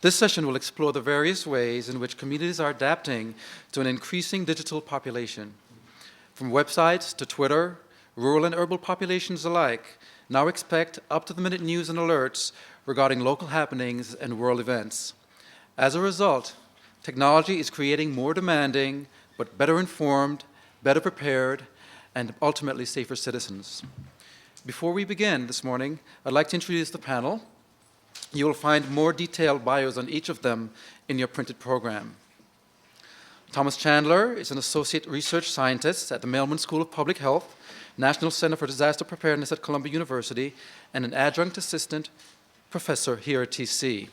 This session will explore the various ways in which communities are adapting to an increasing digital population. From websites to Twitter, rural and urban populations alike now expect up-to-the-minute news and alerts regarding local happenings and world events. As a result, technology is creating more demanding, but better informed, better prepared, and ultimately safer citizens. Before we begin this morning, I'd like to introduce the panel. You will find more detailed bios on each of them in your printed program. Thomas Chandler is an associate research scientist at the Mailman School of Public Health, National Center for Disaster Preparedness at Columbia University, and an adjunct assistant professor here at TC.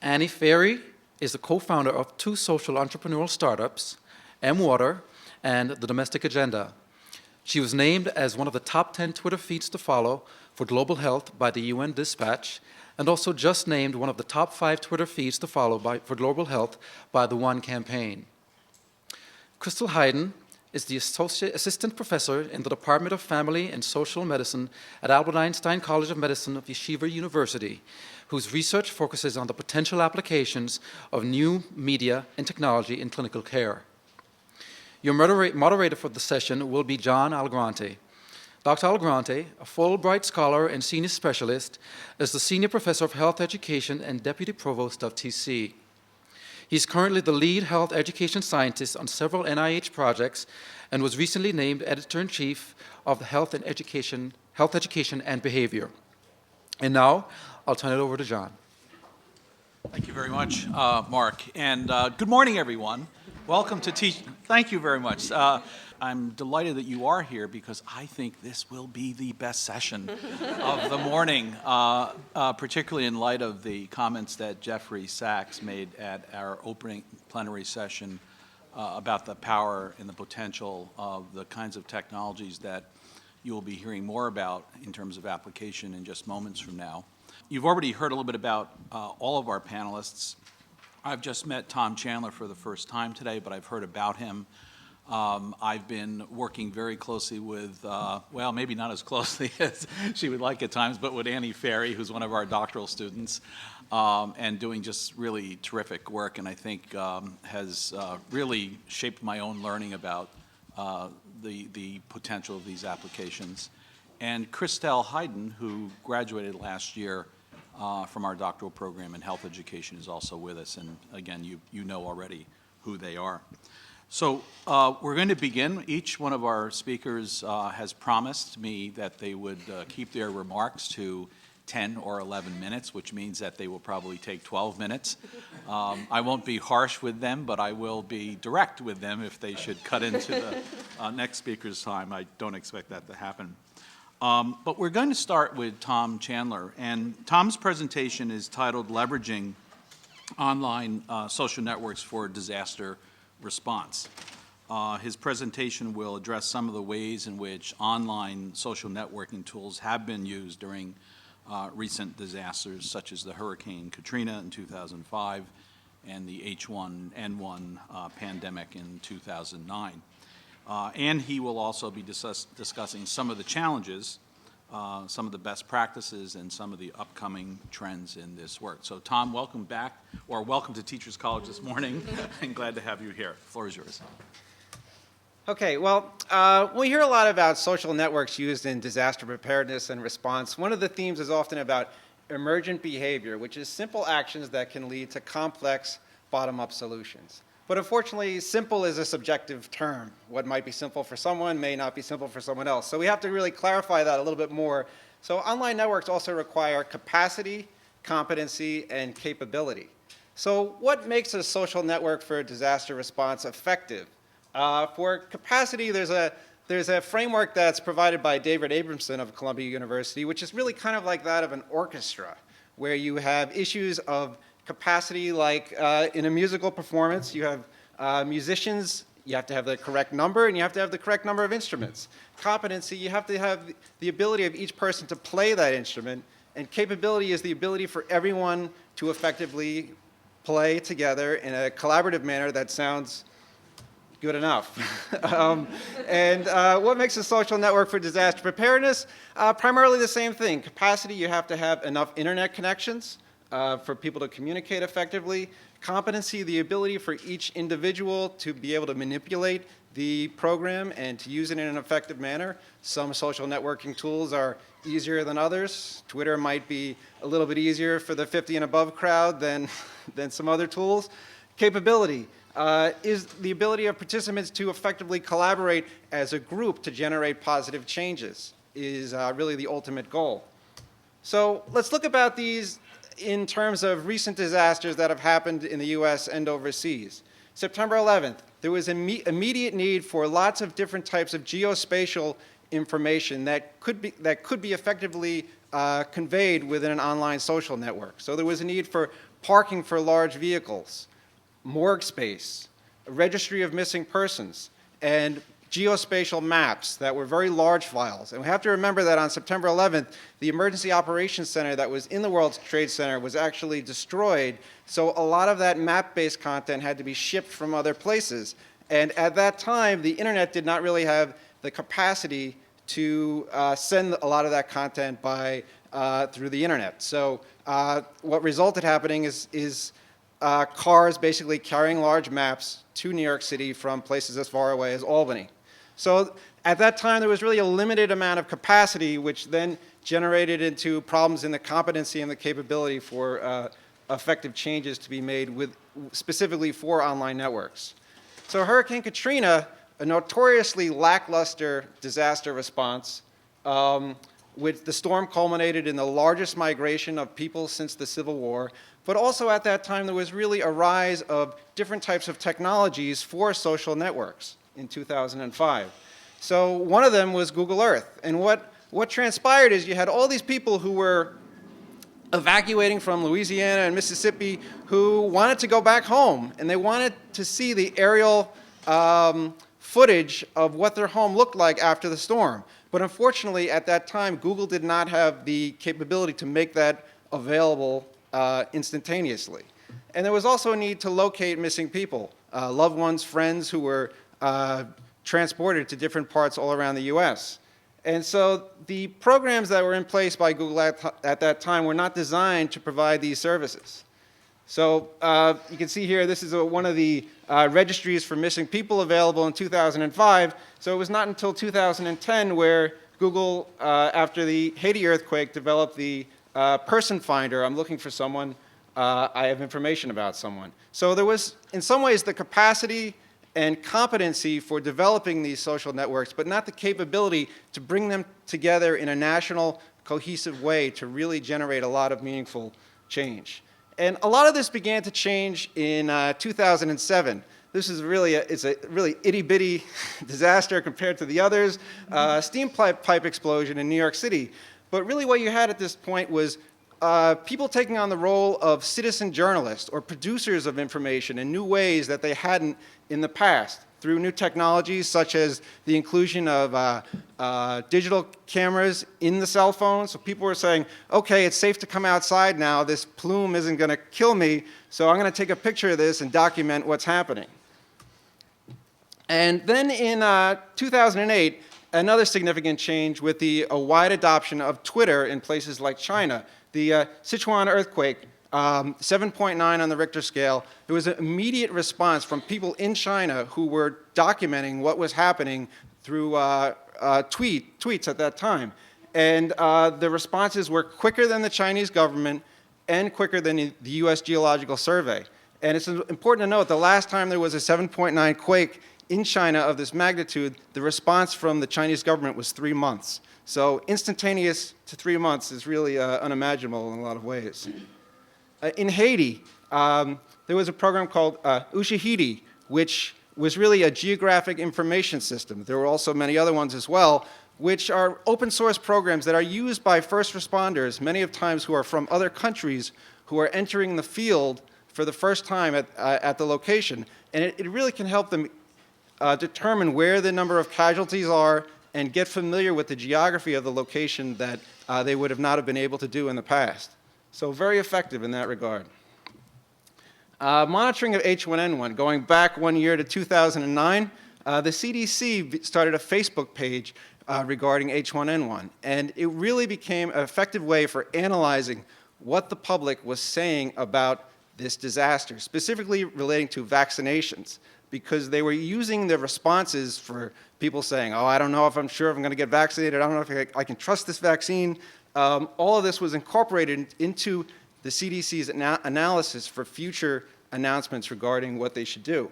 Annie Feighery is the co-founder of two social entrepreneurial startups, M-Water and The Domestic Agenda. She was named as one of the top 10 Twitter feeds to follow for global health by the UN Dispatch, and also just named one of the top 5 Twitter feeds to follow for global health by the One Campaign. Christel Hyden is the assistant professor in the Department of Family and Social Medicine at Einstein College of Medicine of Yeshiva University, whose research focuses on the potential applications of new media and technology in clinical care. Your moderator for the session will be John Allegrante. Dr. Allegrante, a Fulbright scholar and senior specialist, is the senior professor of health education and deputy provost of TC. He's currently the lead health education scientist on several NIH projects and was recently named editor-in-chief of the Health Education and Behavior. And now, I'll turn it over to John. Thank you very much, Mark. And good morning, everyone. Welcome to Teach. Thank you very much. I'm delighted that you are here because I think this will be the best session of the morning, particularly in light of the comments that Jeffrey Sachs made at our opening plenary session about the power and the potential of the kinds of technologies that you will be hearing more about in terms of application in just moments from now. You've already heard a little bit about all of our panelists. I've just met Tom Chandler for the first time today, but I've heard about him. I've been working very closely with, well, maybe not as closely as she would like at times, but with Annie Feighery, who's one of our doctoral students, and doing just really terrific work, and I think has really shaped my own learning about the potential of these applications. And Christel Hyden, who graduated last year from our doctoral program in health education, is also with us, and again, you know already who they are. So we're going to begin. Each one of our speakers has promised me that they would keep their remarks to 10 or 11 minutes, which means that they will probably take 12 minutes. I won't be harsh with them, but I will be direct with them if they should cut into the next speaker's time. I don't expect that to happen. But we're going to start with Tom Chandler, and Tom's presentation is titled Leveraging Online Social Networks for Disaster Response. His presentation will address some of the ways in which online social networking tools have been used during recent disasters, such as the Hurricane Katrina in 2005 and the H1N1 pandemic in 2009. And he will also be discussing some of the challenges, some of the best practices, and some of the upcoming trends in this work. So Tom, welcome back, or welcome to Teachers College this morning, and glad to have you here. The floor is yours. Okay, well, we hear a lot about social networks used in disaster preparedness and response. One of the themes is often about emergent behavior, which is simple actions that can lead to complex bottom-up solutions. But unfortunately, simple is a subjective term. What might be simple for someone may not be simple for someone else. So we have to really clarify that a little bit more. So online networks also require capacity, competency, and capability. So what makes a social network for disaster response effective? For capacity, there's a framework that's provided by David Abramson of Columbia University, which is really kind of like that of an orchestra, where you have issues of capacity, like in a musical performance, you have musicians, you have to have the correct number, and you have to have the correct number of instruments. Competency, you have to have the ability of each person to play that instrument, and capability is the ability for everyone to effectively play together in a collaborative manner that sounds good enough. What makes a social network for disaster preparedness? Primarily the same thing. Capacity, you have to have enough internet connections. for people to communicate effectively. Competency, the ability for each individual to be able to manipulate the program and to use it in an effective manner. Some social networking tools are easier than others. Twitter might be a little bit easier for the 50 and above crowd than some other tools. Capability is the ability of participants to effectively collaborate as a group to generate positive changes is really the ultimate goal. So let's look about these in terms of recent disasters that have happened in the US and overseas. September 11th, there was immediate need for lots of different types of geospatial information that could be effectively conveyed within an online social network. So there was a need for parking for large vehicles, morgue space, a registry of missing persons, and geospatial maps that were very large files. And we have to remember that on September 11th, the Emergency Operations Center that was in the World Trade Center was actually destroyed. So a lot of that map-based content had to be shipped from other places. And at that time, the internet did not really have the capacity to send a lot of that content through the internet. So what resulted happening is cars basically carrying large maps to New York City from places as far away as Albany. So at that time, there was really a limited amount of capacity, which then generated into problems in the competency and the capability for effective changes to be made specifically for online networks. So Hurricane Katrina, a notoriously lackluster disaster response, with the storm culminated in the largest migration of people since the Civil War, but also at that time there was really a rise of different types of technologies for social networks in 2005. So one of them was Google Earth. And what transpired is you had all these people who were evacuating from Louisiana and Mississippi who wanted to go back home, and they wanted to see the aerial footage of what their home looked like after the storm. But unfortunately, at that time, Google did not have the capability to make that available instantaneously. And there was also a need to locate missing people, loved ones, friends who were transported to different parts all around the US. And so the programs that were in place by Google at that time were not designed to provide these services. So you can see here, this is one of the registries for missing people available in 2005. So it was not until 2010 where Google, after the Haiti earthquake, developed the person finder. I'm looking for someone. I have information about someone. So there was, in some ways, the capacity and competency for developing these social networks, but not the capability to bring them together in a national, cohesive way to really generate a lot of meaningful change. And a lot of this began to change in 2007. This is really it's a really itty-bitty disaster compared to the others. Steam pipe explosion in New York City. But really what you had at this point was people taking on the role of citizen journalists or producers of information in new ways that they hadn't in the past, through new technologies such as the inclusion of digital cameras in the cell phone. So people were saying, okay, it's safe to come outside now. This plume isn't going to kill me, so I'm going to take a picture of this and document what's happening. And then in 2008, another significant change with a wide adoption of Twitter in places like China. The Sichuan earthquake, 7.9 on the Richter scale, there was an immediate response from people in China who were documenting what was happening through tweets at that time. And the responses were quicker than the Chinese government and quicker than the US Geological Survey. And it's important to note the last time there was a 7.9 quake in China of this magnitude, the response from the Chinese government was 3 months. So instantaneous to 3 months is really unimaginable in a lot of ways. In Haiti, there was a program called Ushahidi, which was really a geographic information system. There were also many other ones as well, which are open source programs that are used by first responders, many of times who are from other countries, who are entering the field for the first time at the location. And it really can help them determine where the number of casualties are and get familiar with the geography of the location that they would have not have been able to do in the past. So very effective in that regard. Monitoring of H1N1, going back 1 year to 2009, the CDC started a Facebook page regarding H1N1. And it really became an effective way for analyzing what the public was saying about this disaster, specifically relating to vaccinations, because they were using the responses for people saying, oh, I don't know if I'm sure if I'm going to get vaccinated, I don't know if I can trust this vaccine. All of this was incorporated into the CDC's analysis for future announcements regarding what they should do.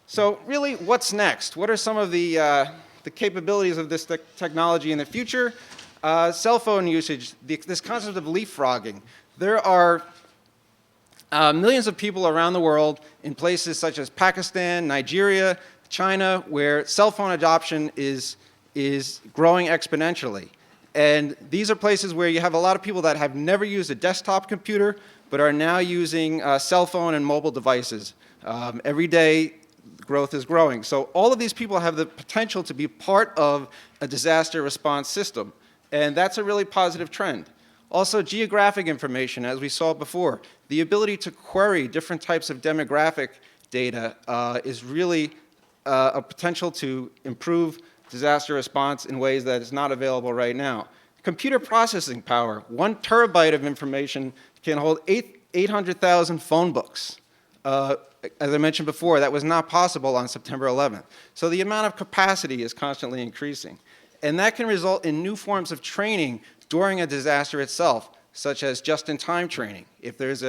So really, what's next? What are some of the capabilities of this technology in the future? Cell phone usage, this concept of leapfrogging. There are millions of people around the world in places such as Pakistan, Nigeria, China, where cell phone adoption is growing exponentially. And these are places where you have a lot of people that have never used a desktop computer, but are now using cell phone and mobile devices. Every day, growth is growing. So all of these people have the potential to be part of a disaster response system. And that's a really positive trend. Also, geographic information, as we saw before. The ability to query different types of demographic data is really a potential to improve disaster response in ways that is not available right now. Computer processing power, 1 terabyte of information can hold 800,000 phone books. As I mentioned before, that was not possible on September 11th. So the amount of capacity is constantly increasing. And that can result in new forms of training during a disaster itself, such as just-in-time training, if there's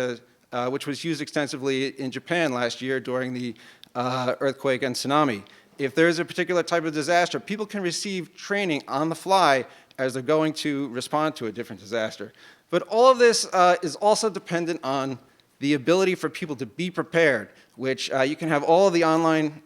which was used extensively in Japan last year during the earthquake and tsunami. If there's a particular type of disaster, people can receive training on the fly as they're going to respond to a different disaster. But all of this is also dependent on the ability for people to be prepared, which you can have all of the online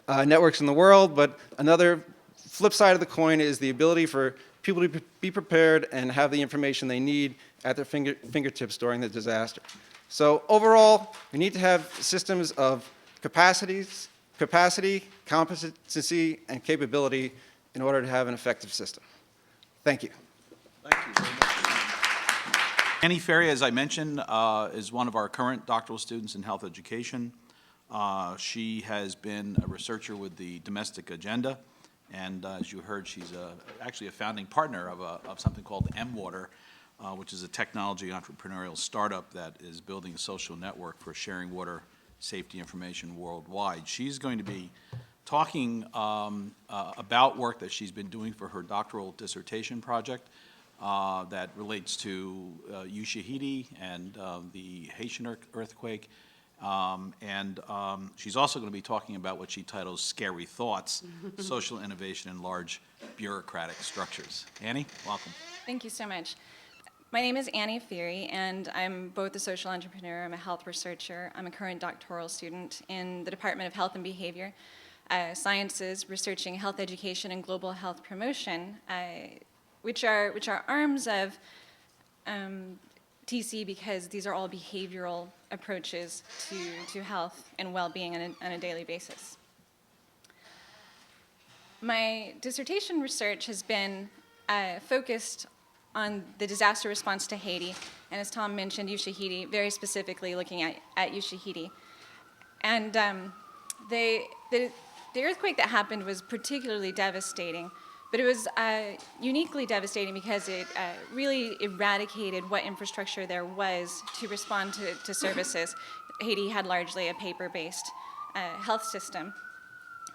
networks in the world, but another flip side of the coin is the ability for people to be prepared and have the information they need at their fingertips during the disaster. So overall, we need to have systems of capacity, competency, and capability in order to have an effective system. Thank you. Thank you very much. Annie Feighery, as I mentioned, is one of our current doctoral students in health education. She has been a researcher with the Domestic Agenda, and as you heard, she's actually a founding partner of something called M-Water, which is a technology entrepreneurial startup that is building a social network for sharing water safety information worldwide. She's going to be talking about work that she's been doing for her doctoral dissertation project that relates to Ushahidi and the Haitian earthquake. She's also going to be talking about what she titles Scary Thoughts, Social Innovation in Large Bureaucratic Structures. Annie, welcome. Thank you so much. My name is Annie Feighery, and I'm both a social entrepreneur, I'm a health researcher, I'm a current doctoral student in the Department of Health and Behavior Sciences, researching health education and global health promotion, which are arms of TC because these are all behavioral approaches to health and well-being on a daily basis. My dissertation research has been focused on the disaster response to Haiti, and as Tom mentioned, Ushahidi, very specifically looking at Ushahidi. And the earthquake that happened was particularly devastating, but it was uniquely devastating because it really eradicated what infrastructure there was to respond to services. Haiti had largely a paper-based health system.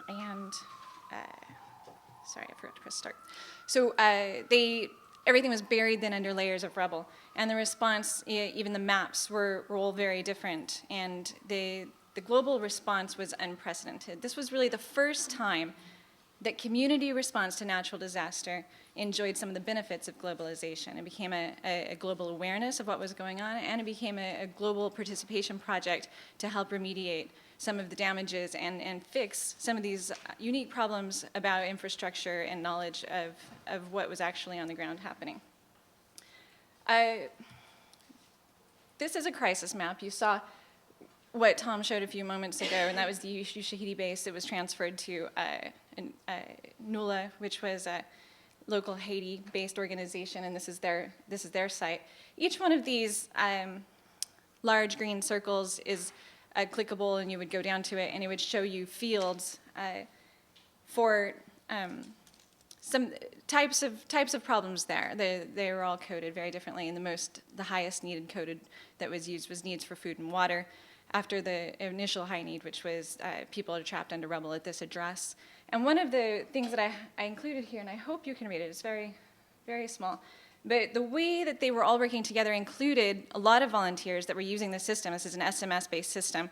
And, sorry, I forgot to press start. So everything was buried then under layers of rubble. And the response, even the maps, were all very different. And the global response was unprecedented. This was really the first time that community response to natural disaster enjoyed some of the benefits of globalization. It became a global awareness of what was going on, and it became a global participation project to help remediate some of the damages and fix some of these unique problems about infrastructure and knowledge of what was actually on the ground happening. This is a crisis map. You saw what Tom showed a few moments ago, and that was the Ushahidi base. It was transferred to NULA, which was a local Haiti-based organization, and this is their site. Each one of these large green circles is clickable, and you would go down to it, and it would show you fields for some types of problems there. They were all coded very differently, and the highest needed coded that was used was needs for food and water, after the initial high need, which was people are trapped under rubble at this address. And one of the things that I included here, and I hope you can read it, it's very, very small, but the way that they were all working together included a lot of volunteers that were using the system. This is an SMS-based system.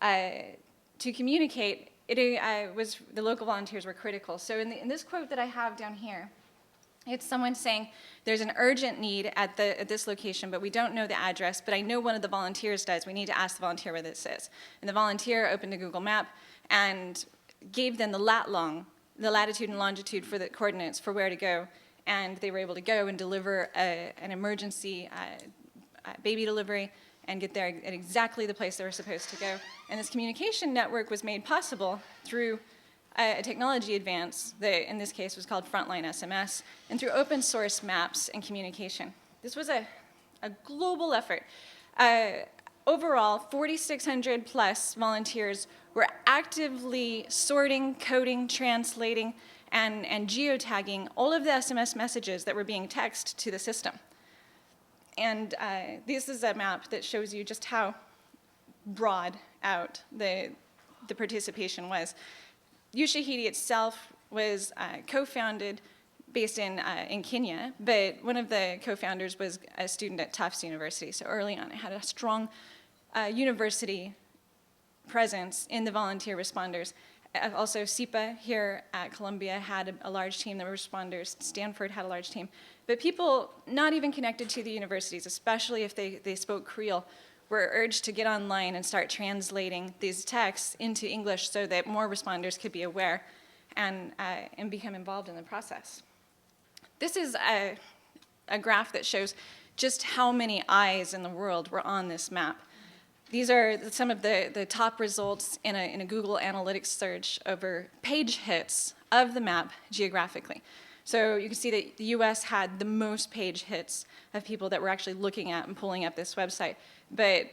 To communicate, the local volunteers were critical. So in this quote that I have down here, it's someone saying, there's an urgent need at this location, but we don't know the address, but I know one of the volunteers does. We need to ask the volunteer where this is. And the volunteer opened a Google map and gave them the latitude and longitude for the coordinates for where to go. And they were able to go and deliver an emergency baby delivery and get there at exactly the place they were supposed to go. And this communication network was made possible through a technology advance that in this case was called Frontline SMS, and through open source maps and communication. This was a global effort. Overall, 4,600 plus volunteers were actively sorting, coding, translating, and geotagging all of the SMS messages that were being texted to the system. And this is a map that shows you just how broad out the participation was. Ushahidi itself was co-founded based in Kenya, but one of the co-founders was a student at Tufts University. So early on, it had a strong university presence in the volunteer responders. Also, SIPA here at Columbia had a large team that were responders. Stanford had a large team. But people not even connected to the universities, especially if they spoke Creole, were urged to get online and start translating these texts into English so that more responders could be aware and become involved in the process. This is a graph that shows just how many eyes in the world were on this map. These are some of the top results in a Google Analytics search over page hits of the map geographically. So you can see that the US had the most page hits of people that were actually looking at and pulling up this website. But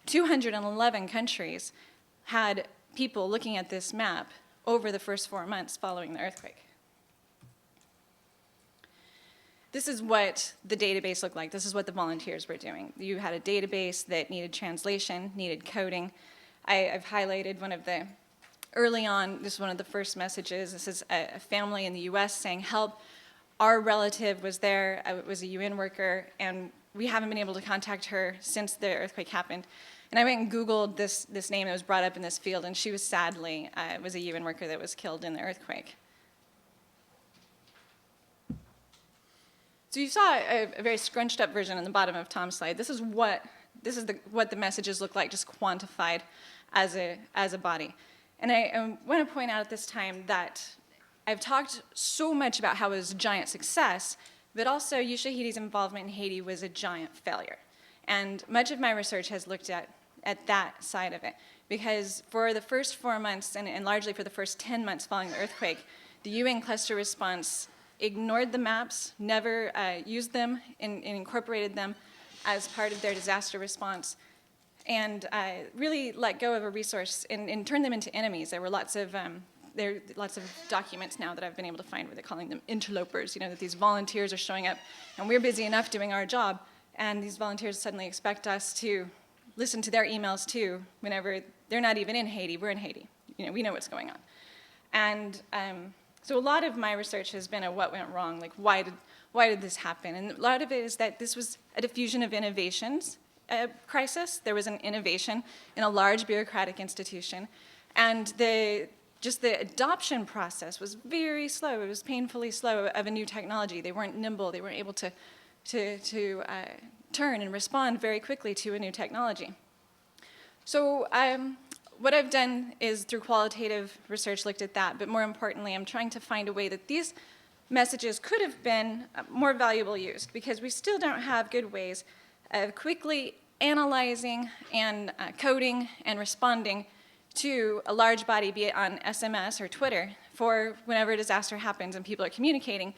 211 countries had people looking at this map over the first 4 months following the earthquake. This is what the database looked like. This is what the volunteers were doing. You had a database that needed translation, needed coding. I've highlighted one of the, early on, this is one of the first messages. This is a family in the US saying, help, our relative was there, was a UN worker, and we haven't been able to contact her since the earthquake happened. And I went and Googled this name that was brought up in this field, and she was sadly, was a UN worker that was killed in the earthquake. So you saw a very scrunched up version on the bottom of Tom's slide. This is what the messages look like, just quantified as a body. And I want to point out at this time that I've talked so much about how it was a giant success, but also Ushahidi's involvement in Haiti was a giant failure. And much of my research has looked at that side of it, because for the first 4 months, and largely for the first 10 months following the earthquake, the UN cluster response ignored the maps, never used them, and incorporated them as part of their disaster response, and really let go of a resource and turned them into enemies. There were lots of documents now that I've been able to find where they're calling them interlopers, that these volunteers are showing up, and we're busy enough doing our job, and these volunteers suddenly expect us to listen to their emails too, whenever they're not even in Haiti, we're in Haiti. We know what's going on. And so a lot of my research has been at what went wrong, like why did this happen? And a lot of it is that this was a diffusion of innovations crisis. There was an innovation in a large bureaucratic institution, and just the adoption process was very slow. It was painfully slow of a new technology. They weren't nimble. They weren't able to turn and respond very quickly to a new technology. So what I've done is, through qualitative research, looked at that, but more importantly, I'm trying to find a way that these messages could have been more valuable used, because we still don't have good ways of quickly analyzing and coding and responding to a large body, be it on SMS or Twitter, for whenever a disaster happens and people are communicating.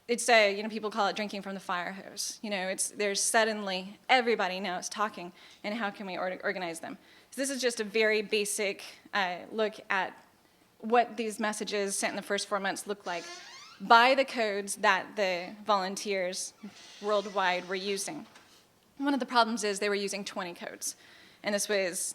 It's people call it drinking from the fire hose. There's suddenly everybody now is talking, and how can we organize them? So this is just a very basic look at what these messages sent in the first 4 months look like by the codes that the volunteers worldwide were using. One of the problems is they were using 20 codes, and this was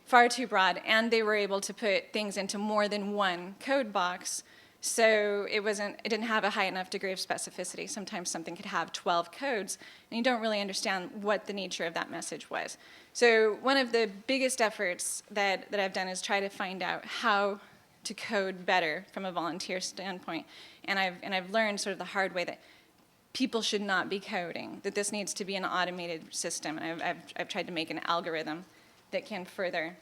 far too broad, and they were able to put things into more than one code box, so it didn't have a high enough degree of specificity. Sometimes something could have 12 codes, and you don't really understand what the nature of that message was. So one of the biggest efforts that I've done is try to find out how to code better from a volunteer standpoint, and I've learned sort of the hard way that people should not be coding, that this needs to be an automated system, and I've tried to make an algorithm that can further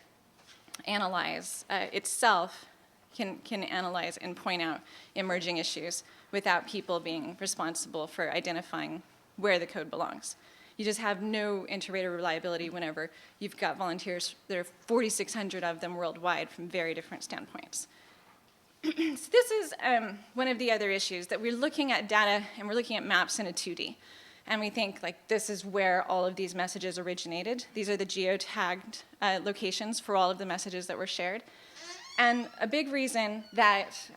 analyze itself, can analyze and point out emerging issues without people being responsible for identifying where the code belongs. You just have no inter-rater reliability whenever you've got volunteers. There are 4,600 of them worldwide from very different standpoints. So this is one of the other issues, that we're looking at data and we're looking at maps in a 2D. And we think, like, this is where all of these messages originated. These are the geotagged locations for all of the messages that were shared. And a big reason that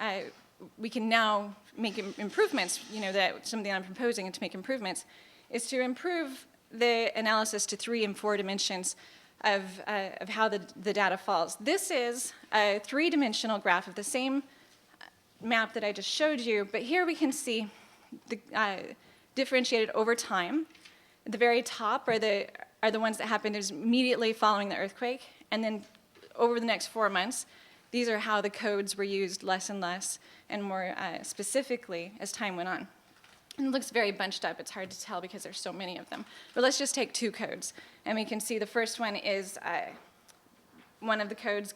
we can now make improvements, that something I'm proposing to make improvements, is to improve the analysis to 3 and 4 dimensions of how the data falls. This is a 3-dimensional graph of the same map that I just showed you, but here we can see the differentiated over time. At the very top are the ones that happened immediately following the earthquake, and then over the next 4 months, these are how the codes were used less and less, and more specifically as time went on. And it looks very bunched up. It's hard to tell because there's so many of them. But let's just take 2 codes, and we can see the first one is one of the codes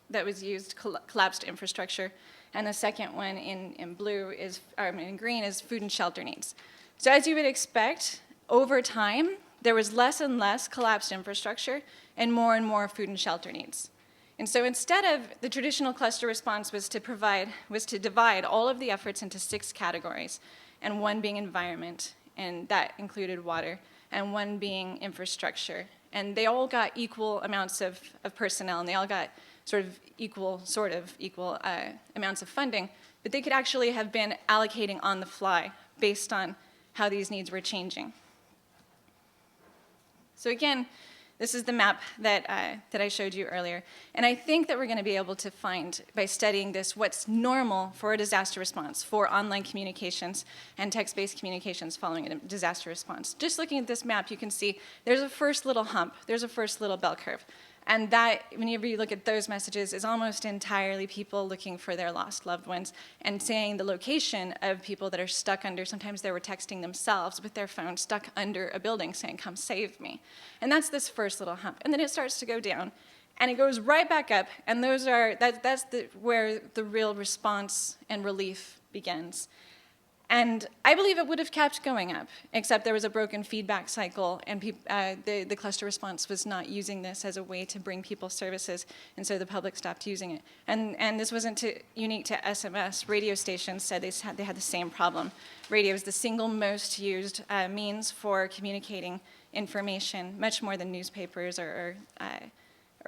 that was used, collapsed infrastructure, and the second one in blue in green is food and shelter needs. So as you would expect, over time, there was less and less collapsed infrastructure and more food and shelter needs. And so instead of the traditional cluster response was to divide all of the efforts into 6 categories, and one being environment, and that included water, and one being infrastructure. And they all got equal amounts of personnel, and they all got sort of equal amounts of funding, but they could actually have been allocating on the fly based on how these needs were changing. So again, this is the map that I showed you earlier. And I think that we're going to be able to find, by studying this, what's normal for a disaster response, for online communications and text-based communications following a disaster response. Just looking at this map, you can see there's a first little hump. There's a first little bell curve. And that, whenever you look at those messages, is almost entirely people looking for their lost loved ones and saying the location of people that are stuck under. Sometimes they were texting themselves with their phone stuck under a building saying, "Come save me." And that's this first little hump. And then it starts to go down, and it goes right back up. And that's where the real response and relief begins. And I believe it would have kept going up, except there was a broken feedback cycle, and the cluster response was not using this as a way to bring people services, and so the public stopped using it. And this wasn't unique to SMS. Radio stations said they had the same problem. Radio is the single most used means for communicating information, much more than newspapers or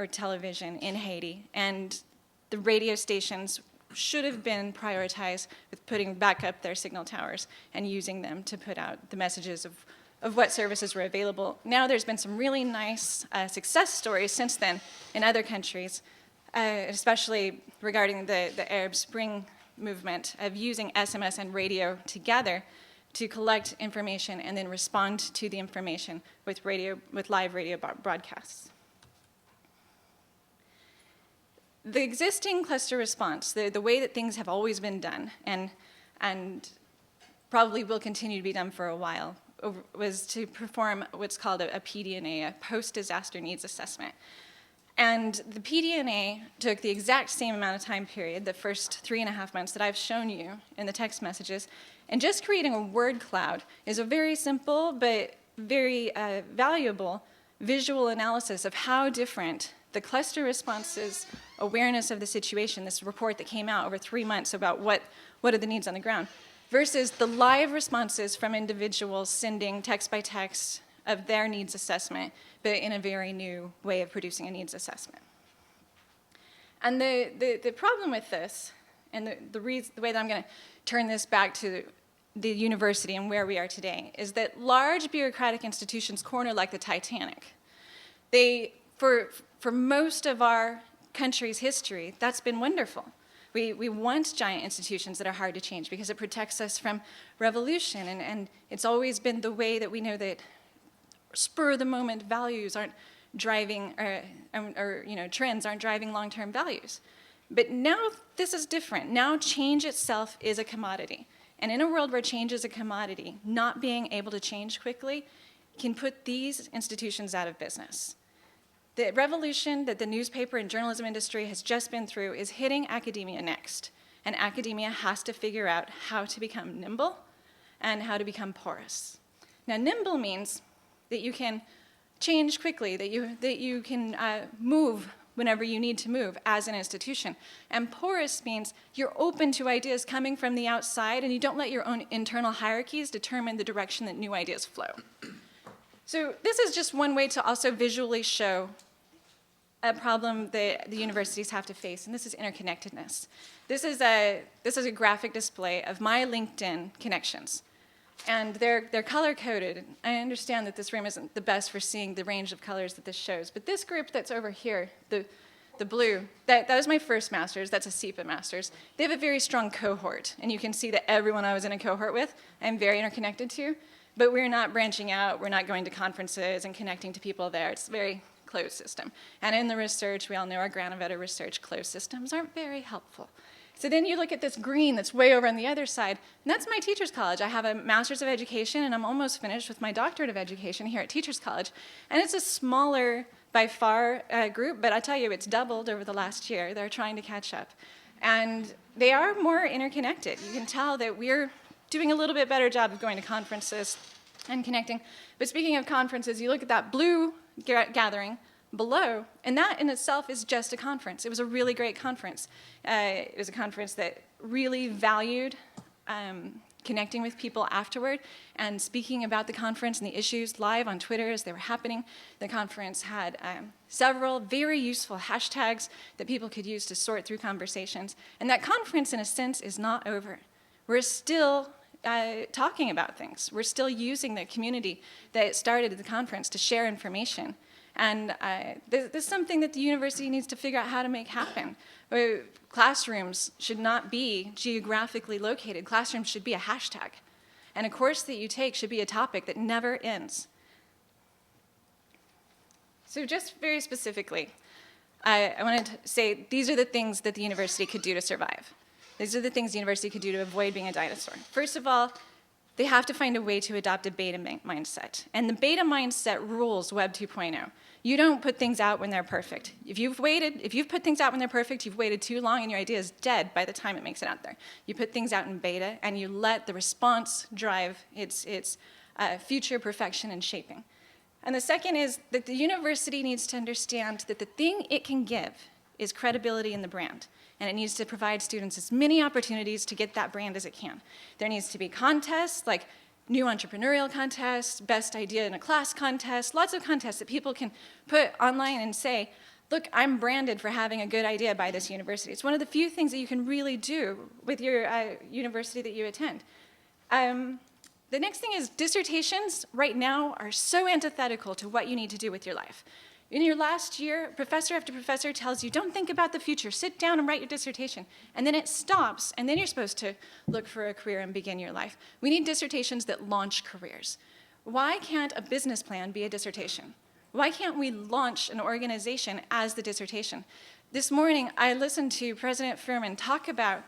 television in Haiti. And the radio stations should have been prioritized with putting back up their signal towers and using them to put out the messages of what services were available. Now there's been some really nice success stories since then in other countries, especially regarding the Arab Spring movement of using SMS and radio together to collect information and then respond to the information with live radio broadcasts. The existing cluster response, the way that things have always been done, and probably will continue to be done for a while, was to perform what's called a PDNA, a post-disaster needs assessment. And the PDNA took the exact same amount of time period, the first 3.5 months that I've shown you in the text messages, and just creating a word cloud is a very simple but very valuable visual analysis of how different the cluster response's awareness of the situation, this report that came out over 3 months about what are the needs on the ground, versus the live responses from individuals sending text by text of their needs assessment, but in a very new way of producing a needs assessment. And the problem with this And the way that I'm going to turn this back to the university and where we are today is that large bureaucratic institutions corner like the Titanic. For most of our country's history, that's been wonderful. We want giant institutions that are hard to change because it protects us from revolution, and it's always been the way that we know that spur-of-the-moment values aren't driving, or trends aren't driving long-term values. But now this is different. Now change itself is a commodity. And in a world where change is a commodity, not being able to change quickly can put these institutions out of business. The revolution that the newspaper and journalism industry has just been through is hitting academia next. And academia has to figure out how to become nimble and how to become porous. Now, nimble means that you can change quickly, that you can move whenever you need to move as an institution. And porous means you're open to ideas coming from the outside and you don't let your own internal hierarchies determine the direction that new ideas flow. So this is just one way to also visually show a problem that the universities have to face, and this is interconnectedness. This is a graphic display of my LinkedIn connections. And they're color-coded. I understand that this room isn't the best for seeing the range of colors that this shows, but this group that's over here, the blue, that was my first master's. That's a SEPA master's. They have a very strong cohort, and you can see that everyone I was in a cohort with, I'm very interconnected to, but we're not branching out. We're not going to conferences and connecting to people there. It's a very closed system. And in the research, we all know our Granovetter research, closed systems aren't very helpful. So then you look at this green that's way over on the other side, and that's my teacher's college. I have a master's of education, and I'm almost finished with my doctorate of education here at teacher's college. And it's a smaller, by far, group, but I tell you, it's doubled over the last year. They're trying to catch up. And they are more interconnected. You can tell that we're doing a little bit better job of going to conferences and connecting. But speaking of conferences, you look at that blue gathering below, and that in itself is just a conference. It was a really great conference. It was a conference that really valued connecting with people afterward and speaking about the conference and the issues live on Twitter as they were happening. The conference had several very useful hashtags that people could use to sort through conversations. And that conference, in a sense, is not over. We're still talking about things. We're still using the community that started at the conference to share information. And this is something that the university needs to figure out how to make happen. Classrooms should not be geographically located. Classrooms should be a hashtag. And a course that you take should be a topic that never ends. So just very specifically, I wanted to say these are the things that the university could do to survive. These are the things the university could do to avoid being a dinosaur. First of all, they have to find a way to adopt a beta mindset. And the beta mindset rules Web 2.0. You don't put things out when they're perfect. If you've put things out when they're perfect, you've waited too long and your idea is dead by the time it makes it out there. You put things out in beta and you let the response drive its future perfection and shaping. And the second is that the university needs to understand that the thing it can give is credibility in the brand. And it needs to provide students as many opportunities to get that brand as it can. There needs to be contests, like new entrepreneurial contests, best idea in a class contest, lots of contests that people can put online and say, look, I'm branded for having a good idea by this university. It's one of the few things that you can really do with your university that you attend. The next thing is dissertations right now are so antithetical to what you need to do with your life. In your last year, professor after professor tells you, don't think about the future, sit down and write your dissertation. And then it stops, and then you're supposed to look for a career and begin your life. We need dissertations that launch careers. Why can't a business plan be a dissertation? Why can't we launch an organization as the dissertation? This morning, I listened to President Furman talk about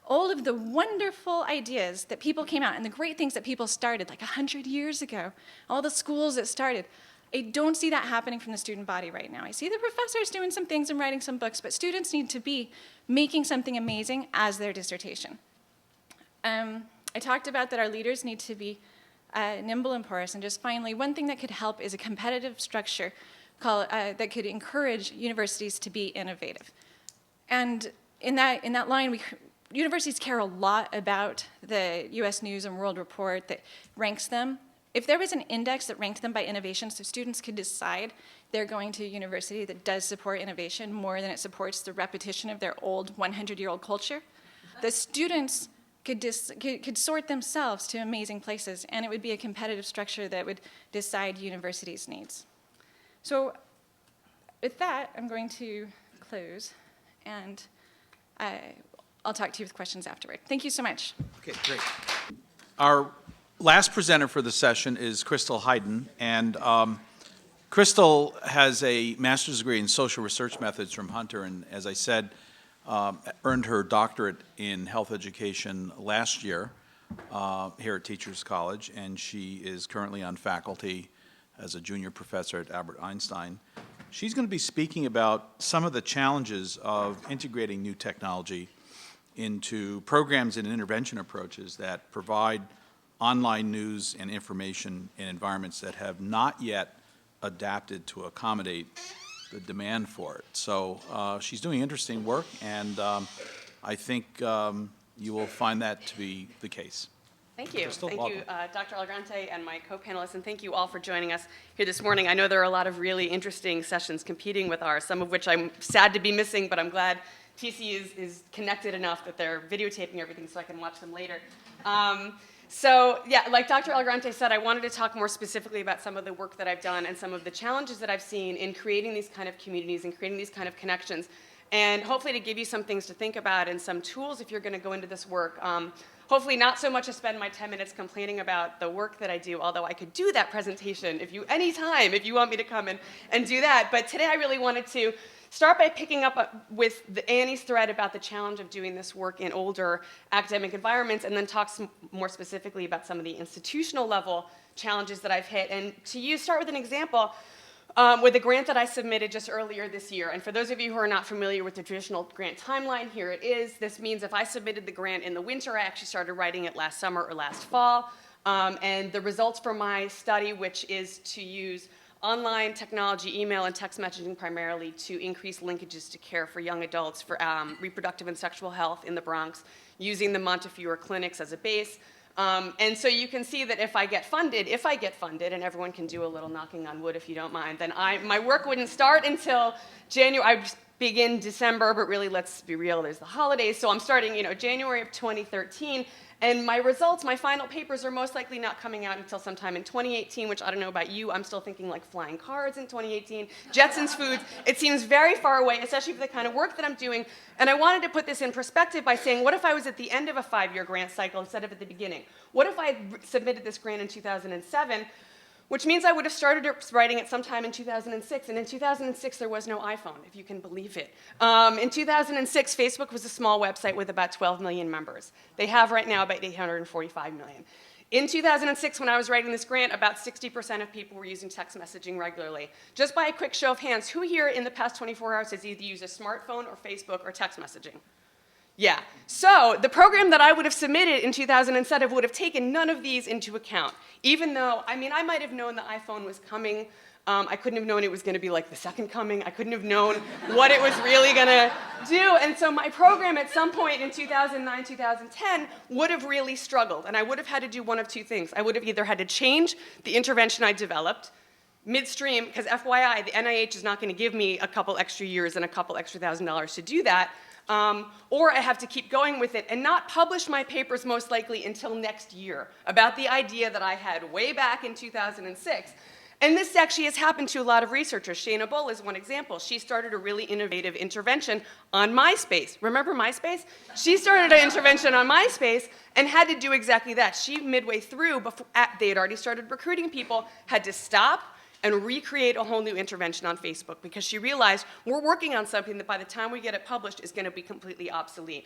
all of the wonderful ideas that people came out and the great things that people started like 100 years ago, all the schools that started. I don't see that happening from the student body right now. I see the professors doing some things and writing some books, but students need to be making something amazing as their dissertation. I talked about that our leaders need to be nimble and porous, and just finally, one thing that could help is a competitive structure that could encourage universities to be innovative. And in that line, universities care a lot about the US News and World Report that ranks them. If there was an index that ranked them by innovation so students could decide they're going to a university that does support innovation more than it supports the repetition of their old 100-year-old culture, the students could sort themselves to amazing places, and it would be a competitive structure that would decide universities' needs. So with that, I'm going to close, and I'll talk to you with questions afterward. Thank you so much. Okay, great. Our last presenter for the session is Christel Hyden, and Christel has a master's degree in social research methods from Hunter, and as I said, earned her doctorate in health education last year here at Teachers College, and she is currently on faculty as a junior professor at Albert Einstein. She's going to be speaking about some of the challenges of integrating new technology into programs and intervention approaches that provide online news and information in environments that have not yet adapted to accommodate the demand for it. So she's doing interesting work, and I think you will find that to be the case. Thank you. Christel, Thank you, welcome. Dr. Allegrante and my co-panelists, and thank you all for joining us here this morning. I know there are a lot of really interesting sessions competing with ours, some of which I'm sad to be missing, but I'm glad TC is connected enough that they're videotaping everything so I can watch them later. So yeah, like Dr. Allegrante said, I wanted to talk more specifically about some of the work that I've done and some of the challenges that I've seen in creating these kind of communities and creating these kind of connections, and hopefully to give you some things to think about and some tools if you're going to go into this work. Hopefully not so much to spend my 10 minutes complaining about the work that I do, although I could do that presentation anytime if you want me to come and do that. But today I really wanted to start by picking up with Annie's thread about the challenge of doing this work in older academic environments, and then talk more specifically about some of the institutional level challenges that I've hit. And to start with an example with a grant that I submitted just earlier this year. And for those of you who are not familiar with the traditional grant timeline, here it is. This means if I submitted the grant in the winter, I actually started writing it last summer or last fall. And the results from my study, which is to use online technology, email and text messaging primarily, to increase linkages to care for young adults for reproductive and sexual health in the Bronx, using the Montefiore clinics as a base. And so you can see that if I get funded, and everyone can do a little knocking on wood if you don't mind, then my work wouldn't start until January. I begin December, but really, let's be real, there's the holidays. So I'm starting, January of 2013. And my results, my final papers, are most likely not coming out until sometime in 2018, which I don't know about you. I'm still thinking like flying cars in 2018, Jetsons foods. It seems very far away, especially for the kind of work that I'm doing. And I wanted to put this in perspective by saying, what if I was at the end of a 5-year grant cycle instead of at the beginning? What if I had submitted this grant in 2007? Which means I would have started writing it sometime in 2006. And in 2006, there was no iPhone, if you can believe it. In 2006, Facebook was a small website with about 12 million members. They have right now about 845 million. In 2006, when I was writing this grant, about 60% of people were using text messaging regularly. Just by a quick show of hands, who here in the past 24 hours has either used a smartphone or Facebook or text messaging? Yeah. So the program that I would have submitted in 2007 would have taken none of these into account, even though, I might have known the iPhone was coming. I couldn't have known it was going to be like the second coming. I couldn't have known what it was really going to do. And so my program at some point in 2009, 2010 would have really struggled. And I would have had to do one of two things. I would have either had to change the intervention I developed midstream, because FYI, the NIH is not going to give me a couple extra years and a couple extra $1,000 to do that. Or I have to keep going with it and not publish my papers most likely until next year about the idea that I had way back in 2006. And this actually has happened to a lot of researchers. Shana Bull is one example. She started a really innovative intervention on MySpace. Remember MySpace? She started an intervention on MySpace and had to do exactly that. She, midway through, they had already started recruiting people, had to stop and recreate a whole new intervention on Facebook because she realized we're working on something that by the time we get it published is going to be completely obsolete.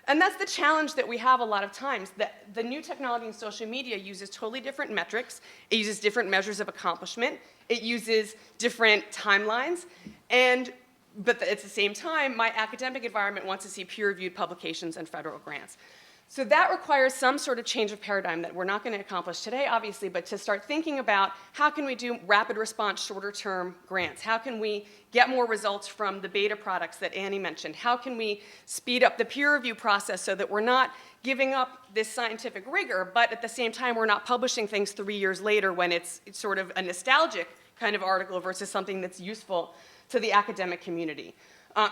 And that's the challenge that we have a lot of times, that the new technology in social media uses totally different metrics. It uses different measures of accomplishment. It uses different timelines. But at the same time, my academic environment wants to see peer-reviewed publications and federal grants. So that requires some sort of change of paradigm that we're not going to accomplish today, obviously, but to start thinking about how can we do rapid response, shorter-term grants? How can we get more results from the beta products that Annie mentioned? How can we speed up the peer review process so that we're not giving up this scientific rigor, but at the same time we're not publishing things 3 years later when it's sort of a nostalgic kind of article versus something that's useful to the academic community?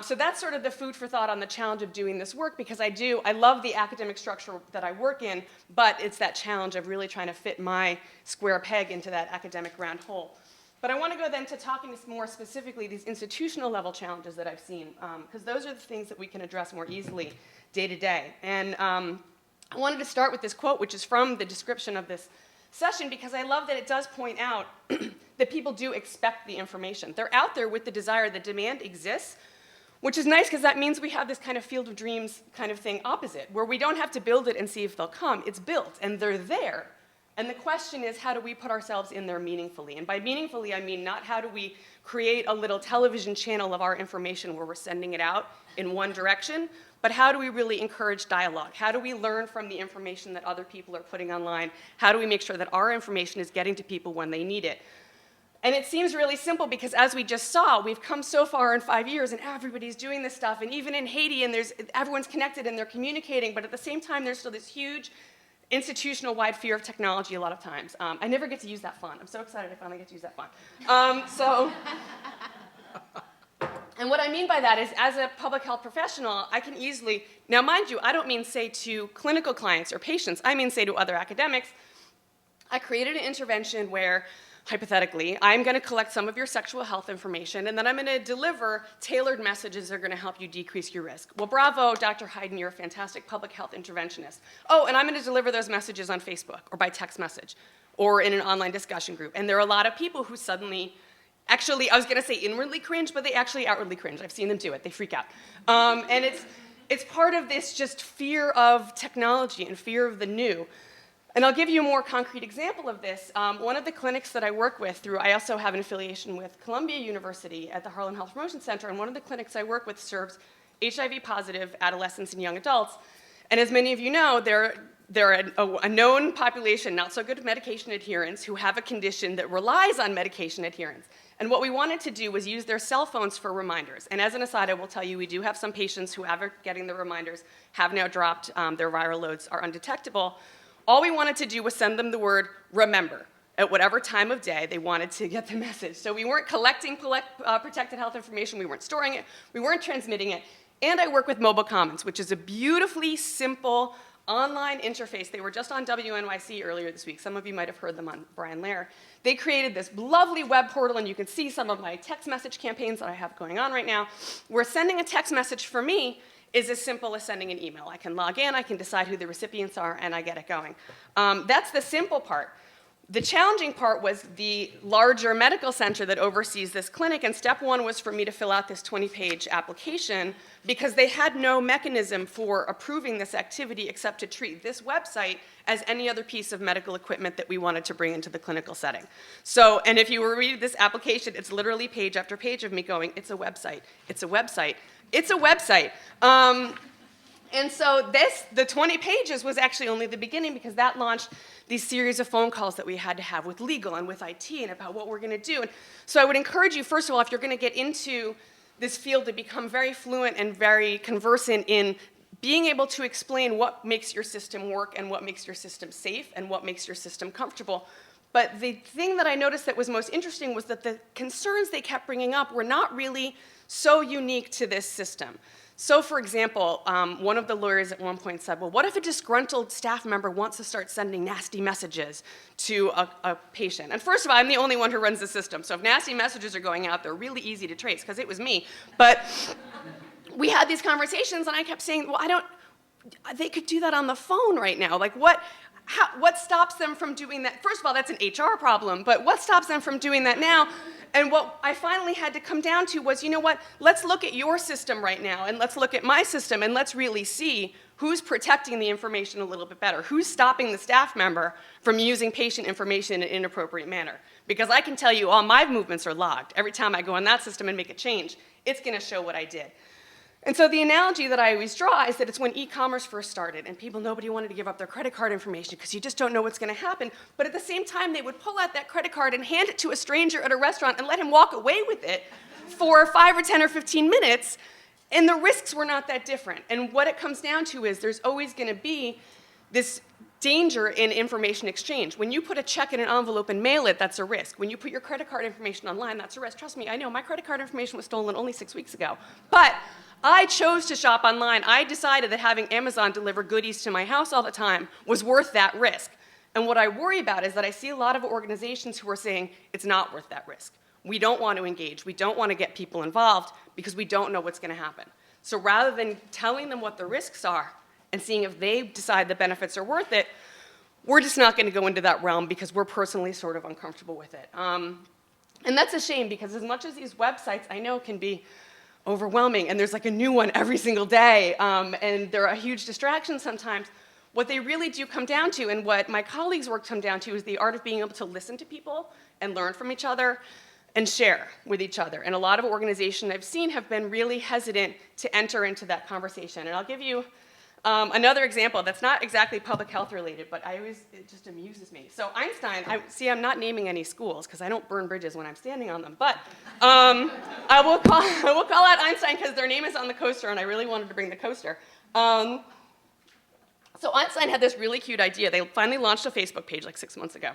So that's sort of the food for thought on the challenge of doing this work, because I love the academic structure that I work in, but it's that challenge of really trying to fit my square peg into that academic round hole. But I want to go then to talking more specifically these institutional level challenges that I've seen, because those are the things that we can address more easily day to day. And I wanted to start with this quote, which is from the description of this session, because I love that it does point out that people do expect the information. They're out there with the desire, the demand exists, which is nice because that means we have this kind of field of dreams kind of thing opposite, where we don't have to build it and see if they'll come. It's built, and they're there. And the question is, how do we put ourselves in there meaningfully? And by meaningfully, I mean not how do we create a little television channel of our information where we're sending it out in one direction, but how do we really encourage dialogue? How do we learn from the information that other people are putting online? How do we make sure that our information is getting to people when they need it? And it seems really simple because, as we just saw, we've come so far in 5 years and everybody's doing this stuff, and even in Haiti, and everyone's connected and they're communicating, but at the same time there's still this huge institutional-wide fear of technology a lot of times. I never get to use that font. I'm so excited I finally get to use that font. And what I mean by that is, as a public health professional, I can easily, now mind you, I don't mean say to clinical clients or patients, I mean say to other academics, I created an intervention where, hypothetically, I'm going to collect some of your sexual health information, and then I'm going to deliver tailored messages that are going to help you decrease your risk. Well, bravo, Dr. Hyden, you're a fantastic public health interventionist. Oh, and I'm going to deliver those messages on Facebook or by text message or in an online discussion group. And there are a lot of people who suddenly, actually, I was going to say inwardly cringe, but they actually outwardly cringe. I've seen them do it. They freak out. And it's part of this just fear of technology and fear of the new. And I'll give you a more concrete example of this. One of the clinics that I work with I also have an affiliation with Columbia University at the Harlem Health Promotion Center, and one of the clinics I work with serves HIV-positive adolescents and young adults. And as many of you know, they're a known population, not so good at medication adherence, who have a condition that relies on medication adherence. And what we wanted to do was use their cell phones for reminders. And as an aside, I will tell you, we do have some patients who, after getting the reminders, have now dropped, their viral loads are undetectable. All we wanted to do was send them the word remember at whatever time of day they wanted to get the message. So we weren't collecting protected health information, we weren't storing it, we weren't transmitting it. And I work with Mobile Commons, which is a beautifully simple online interface. They were just on WNYC earlier this week. Some of you might have heard them on Brian Lehrer. They created this lovely web portal, and you can see some of my text message campaigns that I have going on right now, where sending a text message for me is as simple as sending an email. I can log in, I can decide who the recipients are, and I get it going. That's the simple part. The challenging part was the larger medical center that oversees this clinic, and step one was for me to fill out this 20-page application because they had no mechanism for approving this activity except to treat this website as any other piece of medical equipment that we wanted to bring into the clinical setting. So, and if you were reading this application, it's literally page after page of me going, it's a website, it's a website, it's a website. And so the 20 pages was actually only the beginning, because that launched these series of phone calls that we had to have with legal and with IT and about what we're going to do. And so I would encourage you, first of all, if you're going to get into this field, to become very fluent and very conversant in being able to explain what makes your system work and what makes your system safe and what makes your system comfortable. But the thing that I noticed that was most interesting was that the concerns they kept bringing up were not really so unique to this system. So, for example, one of the lawyers at one point said, well, what if a disgruntled staff member wants to start sending nasty messages to a patient? And first of all, I'm the only one who runs the system, so if nasty messages are going out, they're really easy to trace, because it was me. But we had these conversations, and I kept saying, well, they could do that on the phone right now. Like, what stops them from doing that? First of all, that's an HR problem, but what stops them from doing that now? And what I finally had to come down to was, you know what, let's look at your system right now, and let's look at my system, and let's really see who's protecting the information a little bit better, who's stopping the staff member from using patient information in an inappropriate manner. Because I can tell you all my movements are logged. Every time I go on that system and make a change, it's going to show what I did. And so the analogy that I always draw is that it's when e-commerce first started, and nobody wanted to give up their credit card information because you just don't know what's going to happen. But at the same time, they would pull out that credit card and hand it to a stranger at a restaurant and let him walk away with it for 5 or 10 or 15 minutes, and the risks were not that different. And what it comes down to is there's always going to be this danger in information exchange. When you put a check in an envelope and mail it, that's a risk. When you put your credit card information online, that's a risk. Trust me, I know my credit card information was stolen only 6 weeks ago. But I chose to shop online. I decided that having Amazon deliver goodies to my house all the time was worth that risk. And what I worry about is that I see a lot of organizations who are saying it's not worth that risk. We don't want to engage. We don't want to get people involved because we don't know what's going to happen. So rather than telling them what the risks are and seeing if they decide the benefits are worth it, we're just not going to go into that realm because we're personally sort of uncomfortable with it. And that's a shame because as much as these websites I know can be overwhelming and there's like a new one every single day and they're a huge distraction sometimes, what they really do come down to, and what my colleagues' work come down to, is the art of being able to listen to people and learn from each other and share with each other. And a lot of organizations I've seen have been really hesitant to enter into that conversation. And I'll give you another example that's not exactly public health related, but it just amuses me. So Einstein, I'm not naming any schools because I don't burn bridges when I'm standing on them, but I will call out Einstein because their name is on the coaster and I really wanted to bring the coaster. So Einstein had this really cute idea. They finally launched a Facebook page like 6 months ago.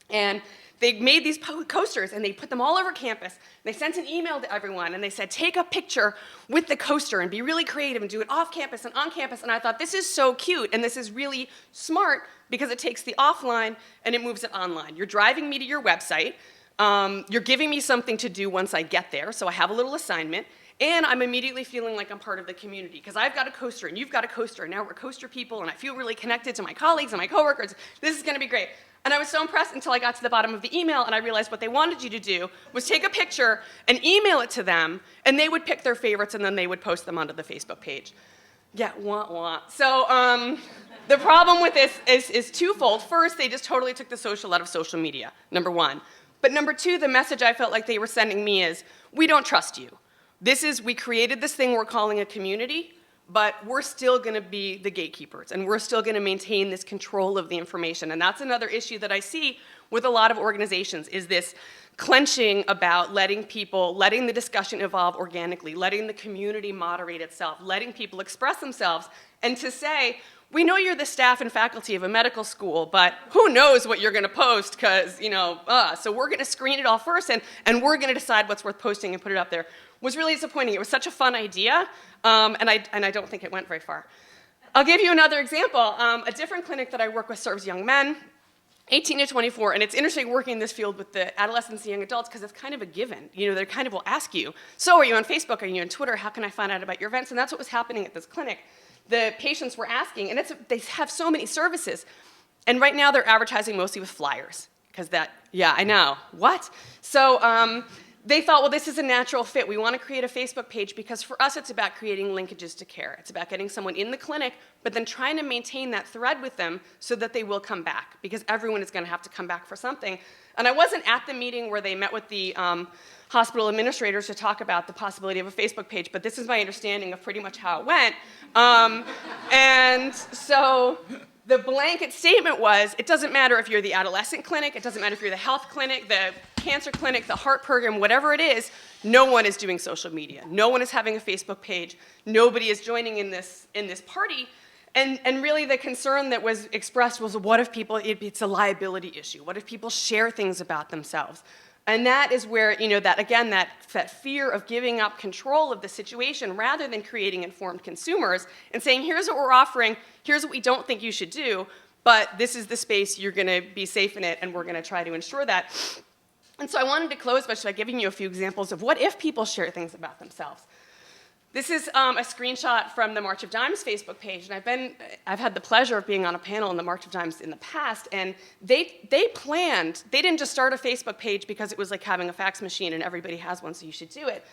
And they made these coasters and they put them all over campus. They sent an email to everyone and they said, take a picture with the coaster and be really creative and do it off campus and on campus. And I thought, this is so cute and this is really smart because it takes the offline and it moves it online. You're driving me to your website. You're giving me something to do once I get there. So I have a little assignment. And I'm immediately feeling like I'm part of the community because I've got a coaster and you've got a coaster and now we're coaster people and I feel really connected to my colleagues and my coworkers. This is going to be great. And I was so impressed until I got to the bottom of the email and I realized what they wanted you to do was take a picture and email it to them and they would pick their favorites and then they would post them onto the Facebook page. Yeah, wah, wah. So the problem with this is twofold. First, they just totally took the social out of social media, number one. But number two, the message I felt like they were sending me is, we don't trust you. We created this thing we're calling a community, but we're still going to be the gatekeepers, and we're still going to maintain this control of the information. And that's another issue that I see with a lot of organizations, is this clenching about letting the discussion evolve organically, letting the community moderate itself, letting people express themselves, and to say, we know you're the staff and faculty of a medical school, but who knows what you're going to post because, so we're going to screen it all first, and we're going to decide what's worth posting and put it up there. Was really disappointing. It was such a fun idea, and I don't think it went very far. I'll give you another example. A different clinic that I work with serves young men, 18 to 24, and it's interesting working in this field with the adolescents and young adults because it's kind of a given. They kind of will ask you, so are you on Facebook, are you on Twitter, how can I find out about your events? And that's what was happening at this clinic. The patients were asking, and they have so many services, and right now they're advertising mostly with flyers, because I know, what? So they thought, well, this is a natural fit. We want to create a Facebook page because for us it's about creating linkages to care. It's about getting someone in the clinic, but then trying to maintain that thread with them so that they will come back, because everyone is going to have to come back for something. And I wasn't at the meeting where they met with the hospital administrators to talk about the possibility of a Facebook page, but this is my understanding of pretty much how it went. And so the blanket statement was, it doesn't matter if you're the adolescent clinic, it doesn't matter if you're the health clinic, the cancer clinic, the heart program, whatever it is, no one is doing social media. No one is having a Facebook page. Nobody is joining in this party. And really the concern that was expressed was, what if it's a liability issue? What if people share things about themselves? And that is where, that fear of giving up control of the situation rather than creating informed consumers and saying, here's what we're offering, here's what we don't think you should do, but this is the space, you're going to be safe in it, and we're going to try to ensure that. And so I wanted to close by giving you a few examples of what if people share things about themselves. This is a screenshot from the March of Dimes Facebook page, and I've had the pleasure of being on a panel in the March of Dimes in the past, and they didn't just start a Facebook page because it was like having a fax machine and everybody has one, so you should do it.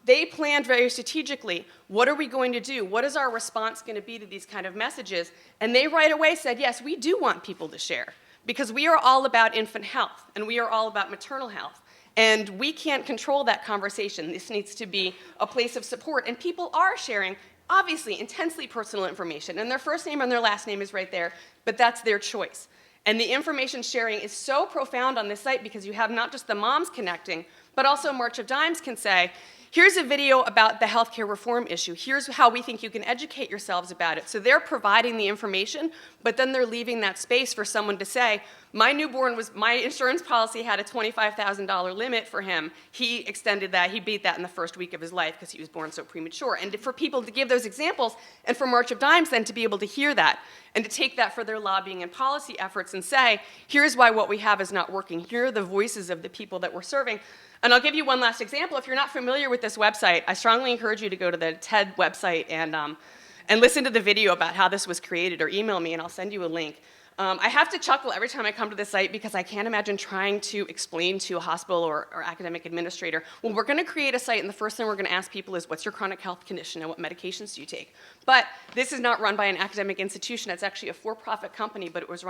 They planned very strategically, what are we going to do? What is our response going to be to these kind of messages? And they right away said, yes, we do want people to share, because we are all about infant health, and we are all about maternal health. And we can't control that conversation. This needs to be a place of support. And people are sharing, obviously, intensely personal information. And their first name and their last name is right there, but that's their choice. And the information sharing is so profound on this site because you have not just the moms connecting, but also March of Dimes can say, here's a video about the healthcare reform issue. Here's how we think you can educate yourselves about it. So they're providing the information, but then they're leaving that space for someone to say, my insurance policy had a $25,000 limit for him. He extended that, he beat that in the first week of his life because he was born so premature. And for people to give those examples, and for March of Dimes then to be able to hear that, and to take that for their lobbying and policy efforts and say, here's why what we have is not working. Here are the voices of the people that we're serving. And I'll give you one last example. If you're not familiar with this website, I strongly encourage you to go to the TED website and listen to the video about how this was created, or email me and I'll send you a link. I have to chuckle every time I come to this site because I can't imagine trying to explain to a hospital or academic administrator, well, we're going to create a site and the first thing we're going to ask people is, what's your chronic health condition and what medications do you take? But this is not run by an academic institution. It's actually a for-profit company, but it was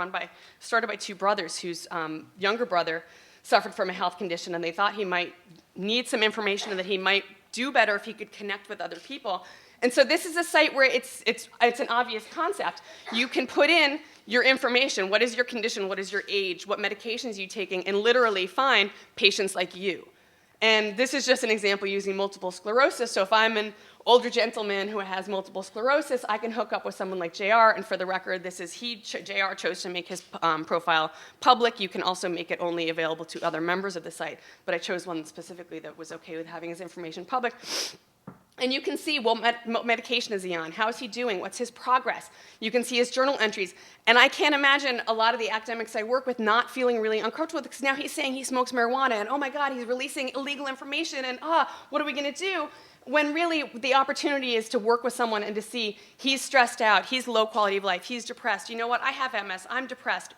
started by two brothers whose younger brother suffered from a health condition, and they thought he might need some information and that he might do better if he could connect with other people. And so this is a site where it's an obvious concept. You can put in your information, what is your condition, what is your age, what medications are you taking, and literally find patients like you. And this is just an example using multiple sclerosis. So if I'm an older gentleman who has multiple sclerosis, I can hook up with someone like JR, and for the record, JR chose to make his profile public. You can also make it only available to other members of the site, but I chose one specifically that was okay with having his information public. And you can see, well, what medication is he on? How is he doing? What's his progress? You can see his journal entries. And I can't imagine a lot of the academics I work with not feeling really uncomfortable with it, because now he's saying he smokes marijuana, and oh my God, he's releasing illegal information, and what are we going to do? When really the opportunity is to work with someone and to see he's stressed out, he's low quality of life, he's depressed. You know what? I have MS, I'm depressed.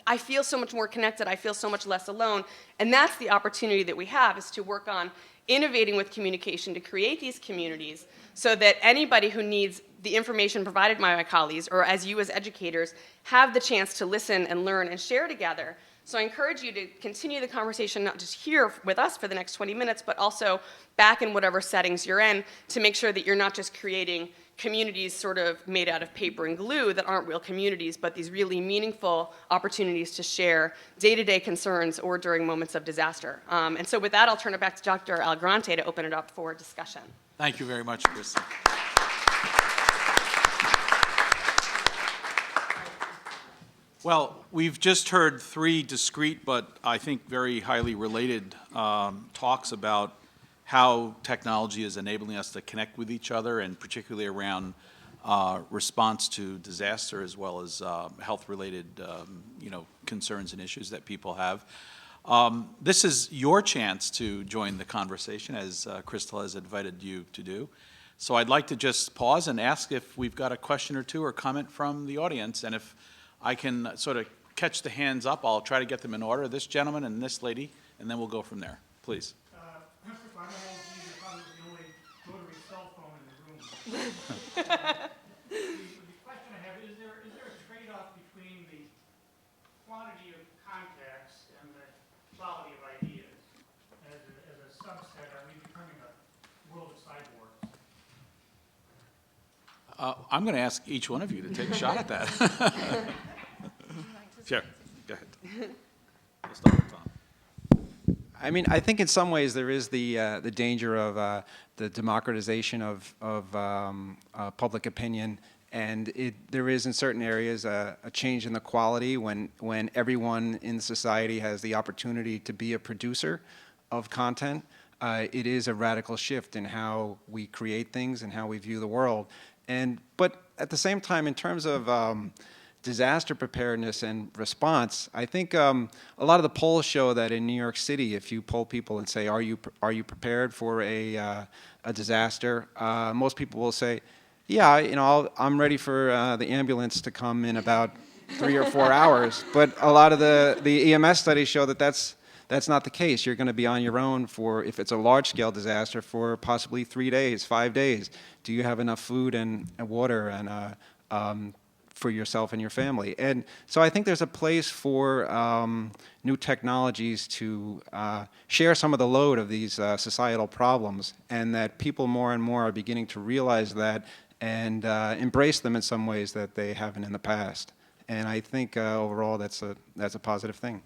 I feel so much more connected, I feel so much less alone. And that's the opportunity that we have, is to work on innovating with communication to create these communities so that anybody who needs the information provided by my colleagues, or as you as educators, have the chance to listen and learn and share together. So I encourage you to continue the conversation, not just here with us for the next 20 minutes, but also back in whatever settings you're in, to make sure that you're not just creating communities sort of made out of paper and glue that aren't real communities, but these really meaningful opportunities to share day-to-day concerns or during moments of disaster. And so with that, I'll turn it back to Dr. Allegrante to open it up for discussion. Thank you very much, Christel. Well, we've just heard three discrete but I think very highly related talks about how technology is enabling us to connect with each other, and particularly around response to disaster, as well as health-related concerns and issues that people have. This is your chance to join the conversation, as Christel has invited you to do. So I'd like to just pause and ask if we've got a question or two or comment from the audience, and if I can sort of catch the hands up, I'll try to get them in order. This gentleman and this lady, and then we'll go from there. Please. I'm an old geezer, probably the only rotary cell phone in the room. The question I have, is there a trade-off between the quantity of contacts and the quality of ideas? As a subset, are we becoming a world of cyborgs? I'm going to ask each one of you to take a shot at that. Sure, go ahead. We'll start with Tom. I mean, I think in some ways there is the danger of the democratization of public opinion, and there is in certain areas a change in the quality when everyone in society has the opportunity to be a producer of content. It is a radical shift in how we create things and how we view the world. But at the same time, in terms of disaster preparedness and response, I think a lot of the polls show that in New York City, if you poll people and say, are you prepared for a disaster? Most people will say, yeah, I'm ready for the ambulance to come in about 3 or 4 hours. But a lot of the EMS studies show that that's not the case. You're going to be on your own for, if it's a large-scale disaster, for possibly 3 days, 5 days. Do you have enough food and water and for yourself and your family? And so I think there's a place for new technologies to share some of the load of these societal problems, and that people more and more are beginning to realize that and embrace them in some ways that they haven't in the past. And I think overall that's a positive thing.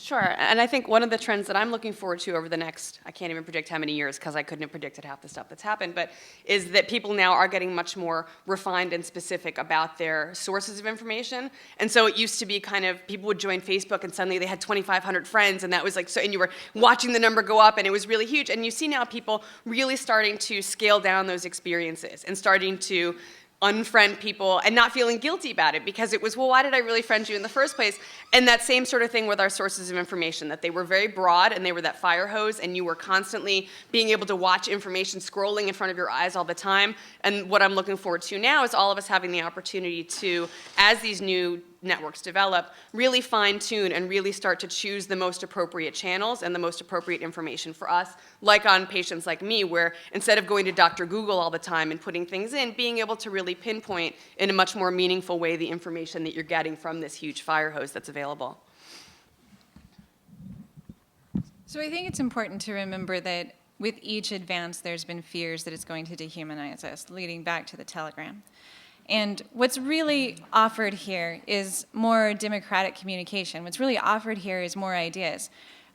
Sure, and I think one of the trends that I'm looking forward to over the next, I can't even predict how many years because I couldn't have predicted half the stuff that's happened, but is that people now are getting much more refined and specific about their sources of information. And so it used to be kind of, people would join Facebook and suddenly they had 2,500 friends, and that was like, so, and you were watching the number go up and it was really huge. And you see now people really starting to scale down those experiences and starting to unfriend people and not feeling guilty about it because it was, well, why did I really friend you in the first place? And that same sort of thing with our sources of information, that they were very broad and they were that fire hose and you were constantly being able to watch information scrolling in front of your eyes all the time. And what I'm looking forward to now is all of us having the opportunity to, as these new networks develop, really fine-tune and really start to choose the most appropriate channels and the most appropriate information for us, like on patients like me, where instead of going to Dr. Google all the time and putting things in, being able to really pinpoint in a much more meaningful way the information that you're getting from this huge fire hose that's available. So I think it's important to remember that with each advance, there's been fears that it's going to dehumanize us, leading back to the telegram. And what's really offered here is more democratic communication. What's really offered here is more ideas.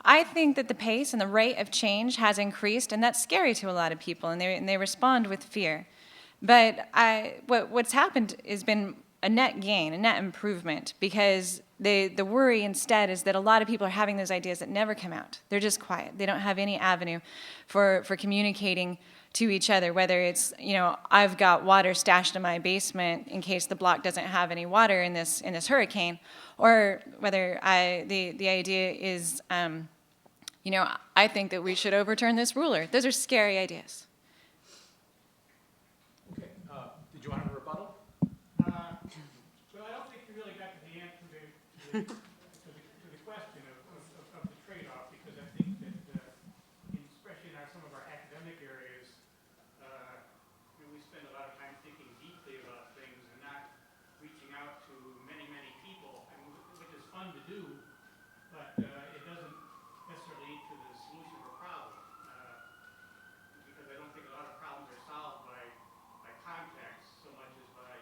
I think that the pace and the rate of change has increased, and that's scary to a lot of people, and they respond with fear. But what's happened has been a net gain, a net improvement, because the worry instead is that a lot of people are having those ideas that never come out. They're just quiet. They don't have any avenue for communicating to each other, whether it's, I've got water stashed in my basement in case the block doesn't have any water in this hurricane, or whether the idea is, I think that we should overturn this ruler. Those are scary ideas. Okay, did you want to rebuttal? Well, I don't think you really got to the answer to the question of the trade-off, because I think that, especially in some of our academic areas, we spend a lot of time thinking deeply about things and not reaching out to many, many people, which is fun to do, but it doesn't necessarily lead to the solution of a problem, because I don't think a lot of problems are solved by contacts so much as by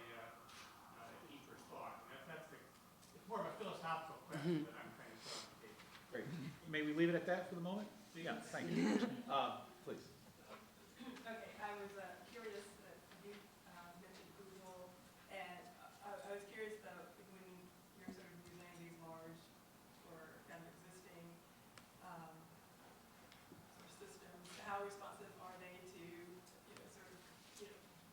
deeper thought. It's more of a philosophical question that I'm trying to put on the table. Great. May we leave it at that for the moment? Yeah, thank you. Please. Okay, I was curious that you mentioned Google, and I was curious though, when you're sort of designing these large or kind of existing sort of systems, how responsive are they to,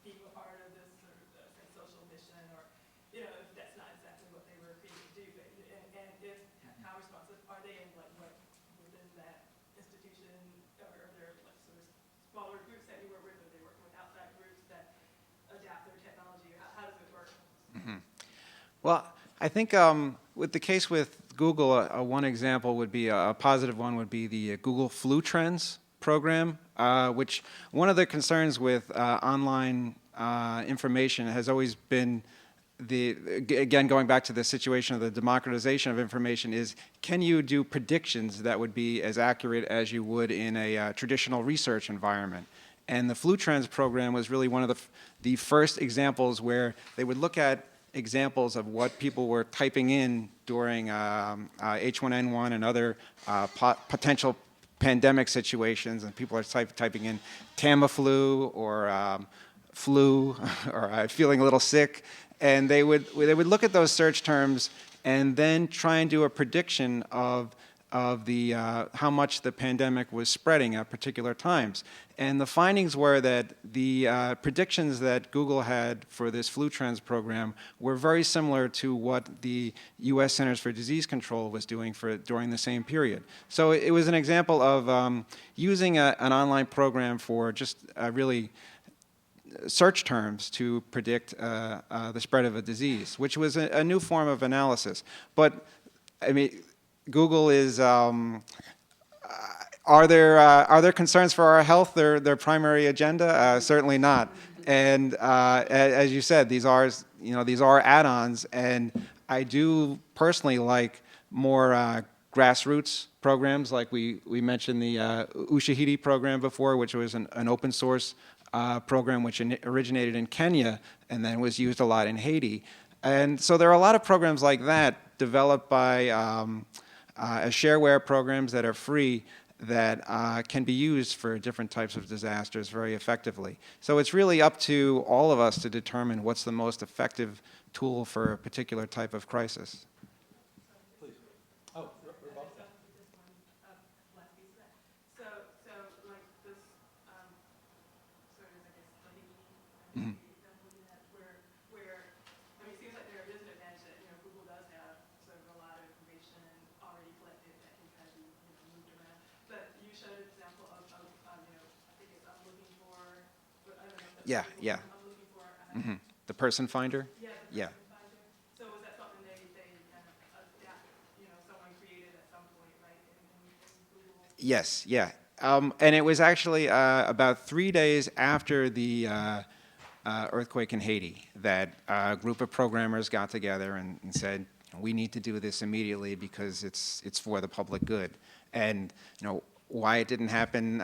being a part of this sort of say, social mission, or if that's not exactly what they were created to do, but and if how responsive are they, and like what within that institution, or are there like sort of smaller groups that you work with, or they working with outside groups that adapt their technology, or how does it work? Well, I think with the case with Google, one example would be a positive one would be the Google Flu Trends program, which one of the concerns with online information has always been again, going back to the situation of the democratization of information, is can you do predictions that would be as accurate as you would in a traditional research environment? And the Flu Trends program was really one of the first examples where they would look at examples of what people were typing in during H1N1 and other potential pandemic situations, and people are typing in Tamiflu or flu or feeling a little sick, and they would look at those search terms and then try and do a prediction of the how much the pandemic was spreading at particular times. And the findings were that the predictions that Google had for this Flu Trends program were very similar to what the U.S. Centers for Disease Control was doing during the same period. So it was an example of using an online program for just really search terms to predict the spread of a disease, which was a new form of analysis. But I mean, Google is. Are there concerns for our health? Their primary agenda? Certainly not. And as you said, these are add-ons, and I do personally like more grassroots programs, like we mentioned the Ushahidi program before, which was an open source program which originated in Kenya and then was used a lot in Haiti. And so there are a lot of programs like that developed by as shareware programs that are free that can be used for different types of disasters very effectively. So it's really up to all of us to determine what's the most effective tool for a particular type of crisis. Last piece of that. So like this, sort of, I guess, Mhm. example you had where, I mean, it seems like there is an advantage that, Google does have sort of a lot of information already collected that can kind of be, moved around. But you showed an example of I think it's I'm looking for, but I don't know if that's Yeah, Google, yeah. I'm looking for, The person finder? yeah, the Yeah. person finder. So was that something they kind of adapted, someone created at some point, right, in Google? Yes, yeah. And it was actually about 3 days after the earthquake in Haiti that a group of programmers got together and said, we need to do this immediately because it's for the public good. And why it didn't happen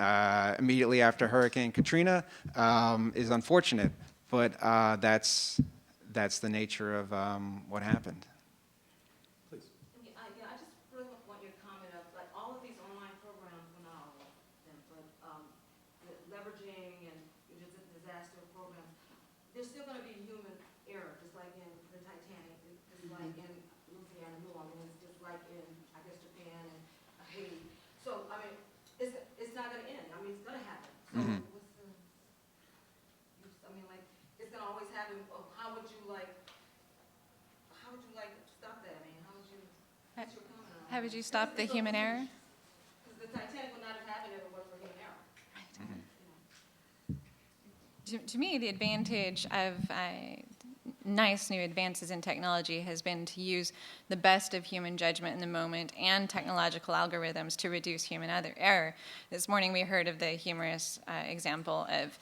immediately after Hurricane Katrina is unfortunate, but that's the nature of what happened. Yeah, I just really want your comment of, like, all of these online programs, well, not all of them, but the leveraging and just disaster programs, there's still going to be human error, just like in the Titanic, just like in Louisiana, New Orleans, just like in, I guess, Japan and Haiti. So, I mean, it's not going to end. I mean, it's going to happen. So, what's the, I mean, like, it's going to always happen. How would you like stop that? I mean, how would you? What's your comment on How would you stop the human error? Because the Titanic would not have happened if it wasn't for human error. To me, the advantage of nice new advances in technology has been to use the best of human judgment in the moment and technological algorithms to reduce human error. This morning we heard of the humorous example of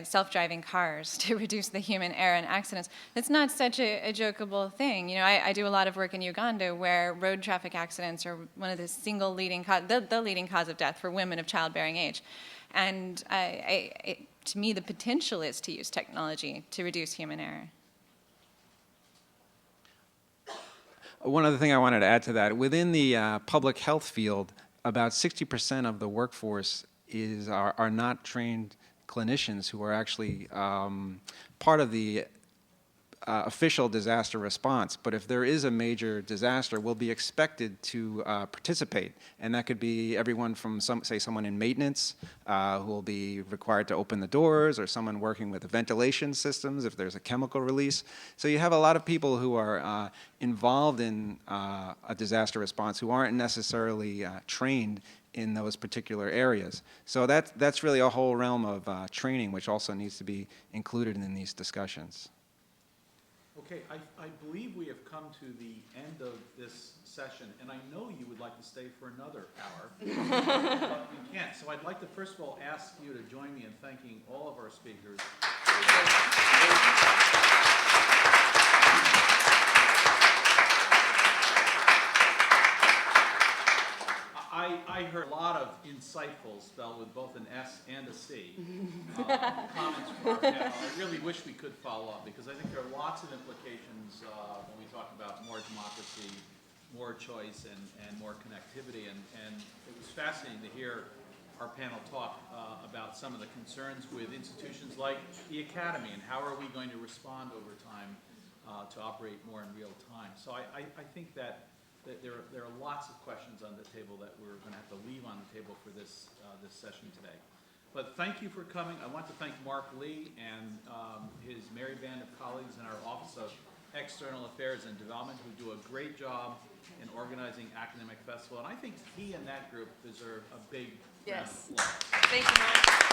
self-driving cars to reduce the human error in accidents. It's not such a jokeable thing. I do a lot of work in Uganda where road traffic accidents are one of the single leading the leading cause of death for women of childbearing age. And to me, the potential is to use technology to reduce human error. One other thing I wanted to add to that, within the public health field, about 60% of the workforce are not trained clinicians who are actually part of the official disaster response. But if there is a major disaster, we'll be expected to participate. And that could be everyone from, someone in maintenance who will be required to open the doors, or someone working with the ventilation systems if there's a chemical release. So you have a lot of people who are involved in a disaster response who aren't necessarily trained in those particular areas. So that's really a whole realm of training which also needs to be included in these discussions. Okay, I believe we have come to the end of this session, and I know you would like to stay for another hour, but we can't. So I'd like to first of all ask you to join me in thanking all of our speakers. I heard a lot of insightful, spelled with both an S and a C, comments from our panel. I really wish we could follow up, because I think there are lots of implications when we talk about more democracy, more choice, and more connectivity. And it was fascinating to hear our panel talk about some of the concerns with institutions like the academy, and how are we going to respond over time to operate more in real time. So I think that there are lots of questions on the table that we're going to have to leave on the table for this session today. But thank you for coming. I want to thank Mark Lee and his merry band of colleagues in our Office of External Affairs and Development, who do a great job in organizing Academic Festival. And I think he and that group deserve a big round of applause. Thank you, Mark.